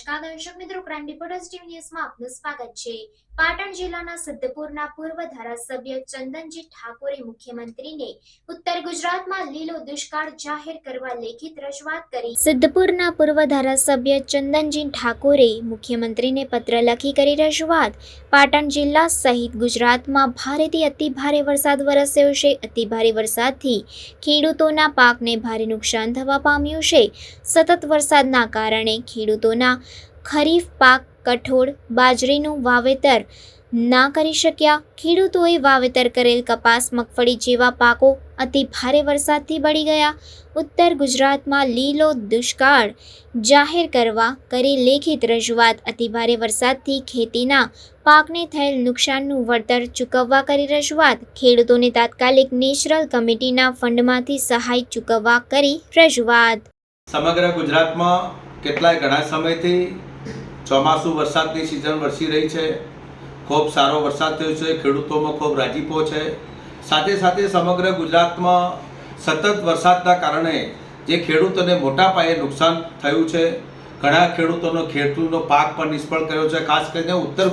નમસ્કાર દર્શક મિત્રો, ક્રાઇમ રિપોર્ટર્સ ટીવી ન્યૂઝમાં આપનું સ્વાગત છે। પાટણ જિલ્લાના સિદ્ધપુરના પૂર્વ ધારાસભ્ય ચંદનજી ઠાકોરે મુખ્યમંત્રીને ઉત્તર ગુજરાતમાં લીલો દુષ્કાળ જાહેર કરવા લેખિત રજૂઆત કરી। સિદ્ધપુરના પૂર્વ ધારાસભ્ય ચંદનજી ઠાકોરે મુખ્યમંત્રીને પત્ર લખી કરી રજૂઆત। પાટણ જિલ્લા સહિત ગુજરાતમાં ભારેથી અતિભારે વરસાદ વરસ્યો છે। અતિભારે વરસાદથી ખેડૂતોના પાકને ભારે નુકસાન થવા પામ્યું છે। સતત વરસાદના કારણે ખેડૂતોના ખરીફ પાક કઠોળ બાજરીનું વાવેતર ના કરી શક્યા। ખેડૂતોએ વાવેતર કરેલ કપાસ મગફળી જેવા પાકો અતિ ભારે વરસાદથી બળી ગયા। ઉત્તર ગુજરાતમાં લીલો દુષ્કાળ જાહેર કરવા કરી લેખિત રજૂઆત। અતિભારે વરસાદથી ખેતીના પાકને થયેલ નુકસાનનું વળતર ચૂકવવા કરી રજૂઆત। ખેડૂતોને તાત્કાલિક નેચરલ કમિટીના ફંડમાંથી સહાય ચૂકવવા કરી રજૂઆત। સમગ્ર ગુજરાતમાં કેટલાય ઘણા સમયથી ચોમાસુ વરસાદની સિઝન વરસી રહી છે। ખૂબ સારો વરસાદ થયો છે, ખેડૂતોમાં ખૂબ રાજીપો છે। સાથે સાથે સમગ્ર ગુજરાતમાં સતત વરસાદના કારણે જે ખેડૂતોને મોટા પાયે નુકસાન થયું છે। ઘણા ખેડૂતોનો પાક પણ નિષ્ફળ કર્યો છે। ખાસ કરીને ઉત્તર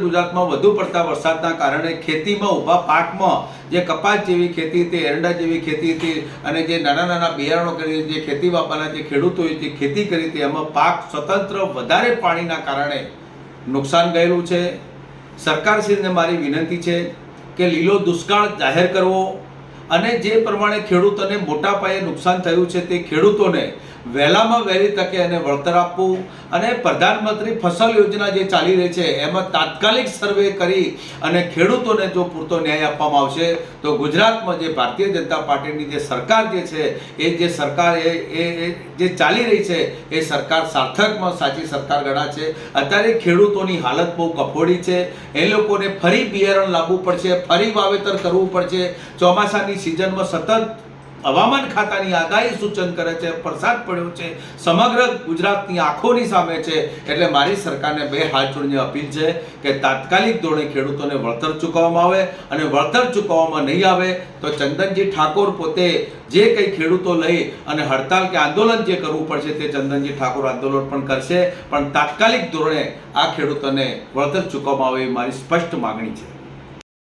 ગુજરાતમાં વધુ પડતા વરસાદના કારણે ખેતીમાં ઊભા પાકમાં જે કપાસ જેવી ખેતી હતી, એરંડા જેવી ખેતી હતી અને જે નાના નાના બિયારણો કરી જે ખેતી બાપાના જે ખેડૂતોએ જે ખેતી કરી હતી એમાં પાક સ્વતંત્ર વધારે પાણીના કારણે નુકસાન ગયેલું છે। સરકારશ્રીને મારી વિનંતી છે કે લીલો દુષ્કાળ જાહેર કરવો અને જે પ્રમાણે ખેડૂતોને મોટા પાયે નુકસાન થયું છે તે ખેડૂતોને વહેલામાં વહેલી તકે એને વળતર આપવું અને પ્રધાનમંત્રી ફસલ યોજના જે ચાલી રહી છે એમાં તાત્કાલિક સર્વે કરી અને ખેડૂતોને જો પૂરતો ન્યાય આપવામાં આવશે તો ગુજરાતમાં જે ભારતીય જનતા પાર્ટીની જે સરકાર જે છે એ જે સરકાર એ જે ચાલી રહી છે એ સરકાર સાર્થકમાં સાચી સરકાર ગણાશે। અત્યારે ખેડૂતોની હાલત બહુ કફોડી છે। એ લોકોને ફરી બિયારણ લાવવું પડશે, ફરી વાવેતર કરવું પડશે। ચોમાસાની સિઝનમાં સતત હવામાન ખાતાની આગાહી સૂચન કરે છે, વરસાદ પડ્યો છે, સમગ્ર ગુજરાતની આંખોની સામે છે। એટલે મારી સરકારને બે હાથ જોડીને અપીલ છે કે તાત્કાલિક ધોરણે ખેડૂતોને વળતર ચૂકવવામાં આવે અને વળતર ચૂકવવામાં નહીં આવે તો ચંદનજી ઠાકોર પોતે જે કંઈ ખેડૂતો લઈ અને હડતાલ કે આંદોલન જે કરવું પડશે તે ચંદનજી ઠાકોર આંદોલન પણ કરશે, પણ તાત્કાલિક ધોરણે આ ખેડૂતોને વળતર ચૂકવવામાં આવે એ મારી સ્પષ્ટ માગણી છે।